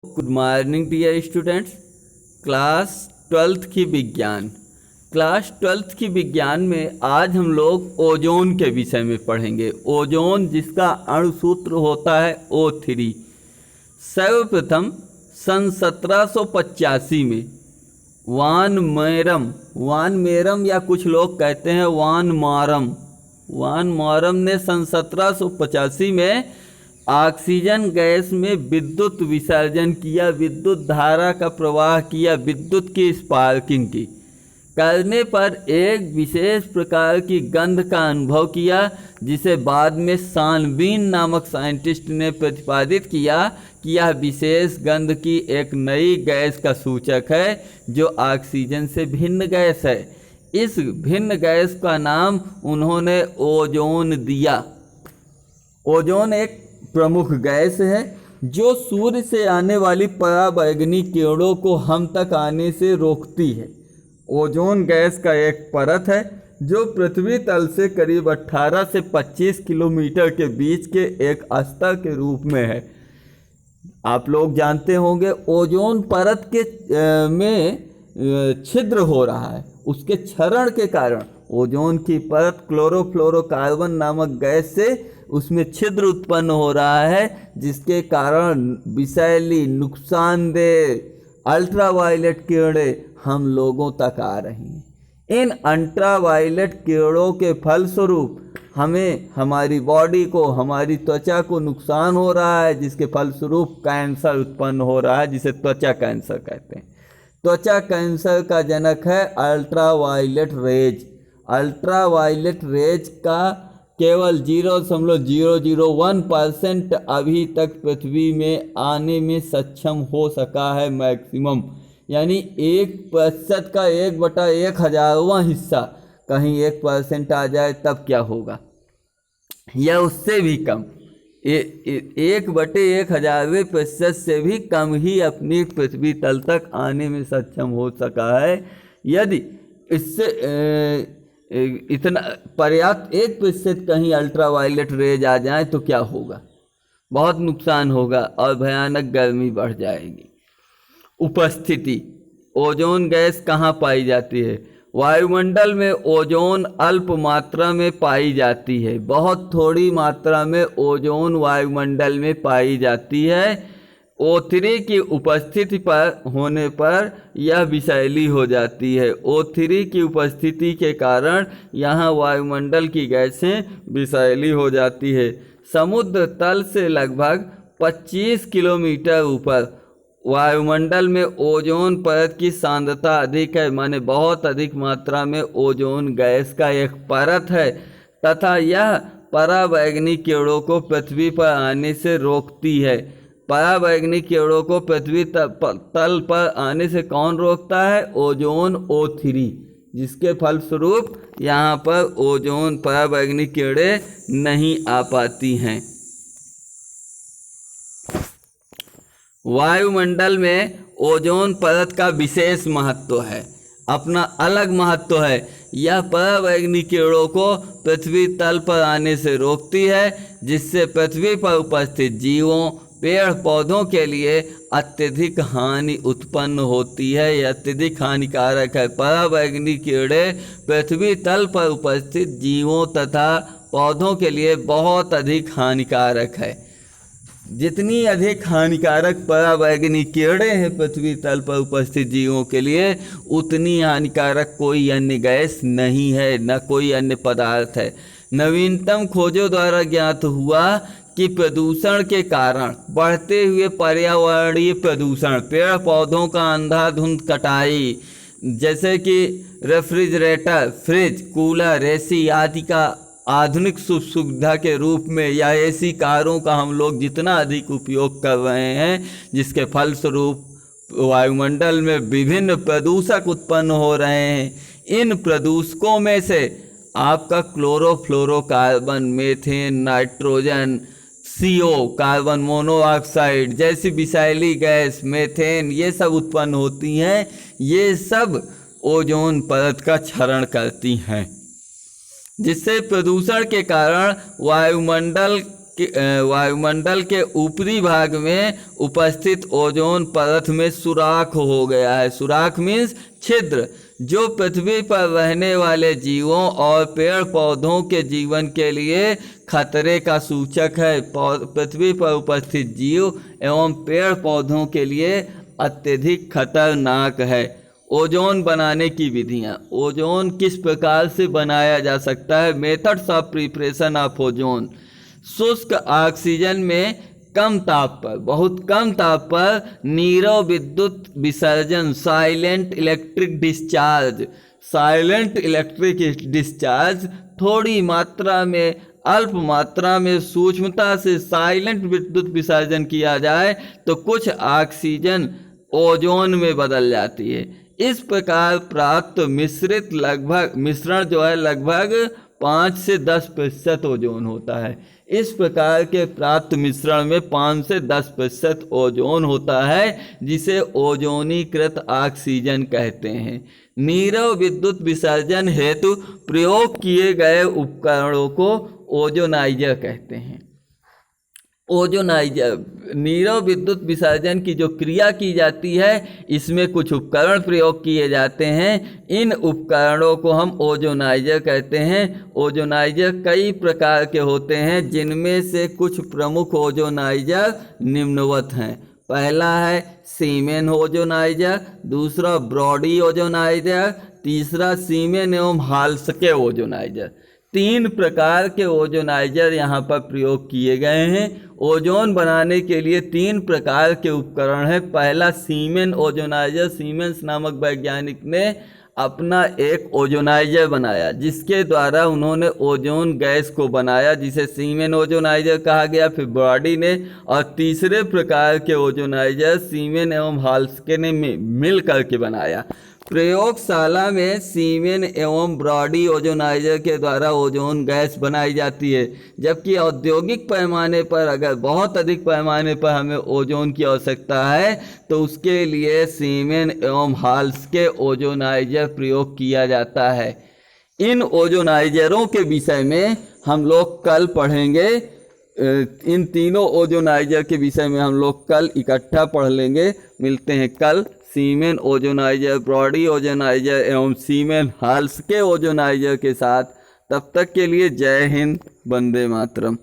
Good morning dear students. Class twelfth की विज्ञान में आज हम लोग ओजोन के विषय में पढ़ेंगे। ओजोन जिसका अणुसूत्र होता है O3। सर्वप्रथम सन 1785 में वान मेरम या कुछ लोग कहते हैं वान मारम ने सन 1785 में ऑक्सीजन गैस में विद्युत विसर्जन किया, विद्युत धारा का प्रवाह किया, विद्युत की स्पार्किंग की। करने पर एक विशेष प्रकार की गंध का अनुभव किया, जिसे बाद में सानवीन नामक साइंटिस्ट ने प्रतिपादित किया कि यह विशेष गंध की एक नई गैस का सूचक है जो ऑक्सीजन से भिन्न गैस है। इस भिन्न गैस का नाम उन्होंने ओजोन दिया। ओजोन एक प्रमुख गैस है जो सूर्य से आने वाली पराबैंगनी किरणों को हम तक आने से रोकती है। ओजोन गैस का एक परत है जो पृथ्वी तल से करीब 18 से 25 किलोमीटर के बीच के एक स्तर के रूप में है। आप लोग जानते होंगे ओजोन परत के में छिद्र हो रहा है। उसके क्षरण के कारण ओजोन की परत क्लोरोफ्लोरोकार्बन नामक गैस से उसमें छिद्र उत्पन्न हो रहा है, जिसके कारण विषैली नुकसानदेह अल्ट्रावायलेट किरणें हम लोगों तक आ रही हैं। इन अल्ट्रावायलेट किरणों के फलस्वरूप हमें हमारी बॉडी को, हमारी त्वचा को नुकसान हो रहा है, जिसके फलस्वरूप कैंसर उत्पन्न हो रहा है, जिसे त्वचा कैंसर कहते हैं। त्वचा कैंसर का जनक है अल्ट्रावायलेट रेज। अल्ट्रावायलेट रेज का केवल 0.001% अभी तक पृथ्वी में आने में सक्षम हो सका है मैक्सिमम, यानी 1% का 1/1000वां हिस्सा कहीं 1% आ जाए तब क्या होगा, या उससे भी कम 1/1000% से भी कम ही अपनी पृथ्वी तल तक आने में सक्षम हो सका है। यदि इससे इतना पर्याप्त 1% कहीं अल्ट्रावायलेट रेज आ जाए तो क्या होगा, बहुत नुकसान होगा और भयानक गर्मी बढ़ जाएगी। उपस्थिति। ओजोन गैस कहाँ पाई जाती है? वायुमंडल में ओजोन अल्प मात्रा में पाई जाती है। बहुत थोड़ी मात्रा में ओजोन वायुमंडल में पाई जाती है। O3 की उपस्थिति पर होने पर यह विषैली हो जाती है। O3 की उपस्थिति के कारण यहाँ वायुमंडल की गैसें विषैली हो जाती है। समुद्र तल से लगभग 25 किलोमीटर ऊपर वायुमंडल में ओजोन परत की सांद्रता अधिक है, माने बहुत अधिक मात्रा में ओजोन गैस का एक परत है, तथा यह पराबैंगनी किरणों को पृथ्वी पर आने से रोकती है। पराबैंगनी किरणों को पृथ्वी तल पर आने से कौन रोकता है? ओजोन O3, जिसके फलस्वरूप यहाँ पर ओजोन पराबैंगनी किरणें नहीं आ पाती हैं। वायुमंडल में ओजोन परत का विशेष महत्व है, अपना अलग महत्व है। यह पराबैंगनी किरणों को पृथ्वी तल पर आने से रोकती है, जिससे पृथ्वी पर उपस्थित जीवों, पेड़ पौधों के लिए अत्यधिक हानि उत्पन्न होती है। यह अत्यधिक हानिकारक है। पराबैंगनी किरणें पृथ्वी तल पर उपस्थित जीवों तथा पौधों के लिए बहुत अधिक हानिकारक है। जितनी अधिक हानिकारक पराबैंगनी किरणें हैं पृथ्वी तल पर उपस्थित जीवों के लिए, उतनी हानिकारक कोई अन्य गैस नहीं है, न कोई अन्य पदार्थ है। नवीनतम खोजों द्वारा ज्ञात हुआ कि प्रदूषण के कारण बढ़ते हुए पर्यावरणीय प्रदूषण, पेड़ पौधों का अंधाधुंध कटाई, जैसे कि रेफ्रिजरेटर, फ्रिज, कूलर, एसी आदि का आधुनिक सुख सुविधा के रूप में, या ऐसी कारों का हम लोग जितना अधिक उपयोग कर रहे हैं, जिसके फलस्वरूप वायुमंडल में विभिन्न प्रदूषक उत्पन्न हो रहे हैं। इन प्रदूषकों में से आपका chlorofluorocarbon, methane, nitrogen, CO, carbon monoxide जैसी विषैली गैस, मीथेन, ये सब उत्पन्न होती हैं। ये सब ओजोन परत का क्षरण करती हैं, जिससे प्रदूषण के कारण वायुमंडल वायुमंडल के ऊपरी भाग में उपस्थित ओजोन परत में सुराख हो गया है। सुराख मीन्स छिद्र, जो पृथ्वी पर रहने वाले जीवों और पेड़ पौधों के जीवन के लिए खतरे का सूचक है। पृथ्वी पर उपस्थित जीव एवं पेड़ पौधों के लिए अत्यधिक खतरनाक है। ओजोन बनाने की विधियाँ। ओजोन किस प्रकार से बनाया जा सकता है? Methods of preparation of ozone. शुष्क ऑक्सीजन में कम ताप पर, बहुत कम ताप पर नीरव विद्युत विसर्जन, silent electric discharge, silent electric discharge थोड़ी मात्रा में, अल्प मात्रा में सूक्ष्मता से साइलेंट विद्युत विसर्जन किया जाए तो कुछ ऑक्सीजन ओजोन में बदल जाती है। इस प्रकार प्राप्त मिश्रित मिश्रण जो है लगभग 5 से 10% ओजोन होता है। इस प्रकार के प्राप्त मिश्रण में 5 से 10% ओजोन होता है, जिसे ओजोनीकृत ऑक्सीजन कहते हैं। नीरव विद्युत विसर्जन हेतु प्रयोग किए गए उपकरणों को ओजोनाइजर कहते हैं। ओजोनाइजर, नीरव विद्युत विसर्जन की जो क्रिया की जाती है, इसमें कुछ उपकरण प्रयोग किए जाते हैं। इन उपकरणों को हम ओजोनाइजर कहते हैं। ओजोनाइजर कई प्रकार के होते हैं, जिनमें से कुछ प्रमुख ओजोनाइजर निम्नवत हैं। पहला है सीमेन ओजोनाइजर, दूसरा ब्रॉडी ओजोनाइजर, तीसरा सीमेन एवं हाल्सके ओजोनाइजर। 3 प्रकार के ओजोनाइजर यहाँ पर प्रयोग किए गए हैं। ओजोन बनाने के लिए 3 प्रकार के उपकरण हैं। पहला सीमेन ओजोनाइजर। सीमेंस नामक वैज्ञानिक ने अपना एक ओजोनाइजर बनाया, जिसके द्वारा उन्होंने ओजोन गैस को बनाया, जिसे सीमेन ओजोनाइजर कहा गया। फिर ब्रॉडी ने, और तीसरे प्रकार के ओजोनाइजर सीमेन एवं हाल्सके ने मिल करके बनाया। प्रयोगशाला में सीमेन एवं ब्रॉडी ओजोनाइजर के द्वारा ओजोन गैस बनाई जाती है, जबकि औद्योगिक पैमाने पर, अगर बहुत अधिक पैमाने पर हमें ओजोन की आवश्यकता है, तो उसके लिए सीमेन एवं हाल्सके ओजोनाइजर प्रयोग किया जाता है। इन ओजोनाइजरों के विषय में हम लोग कल पढ़ेंगे। इन तीनों ओजोनाइजर के विषय में हम लोग कल इकट्ठा पढ़ लेंगे। मिलते हैं कल। सीमेन ओजोनाइजर, ब्रॉडी ओजोनाइजर एवं सीमेन हाल्सके ओजोनाइजर के साथ। तब तक के लिए जय हिंद, वंदे मातरम।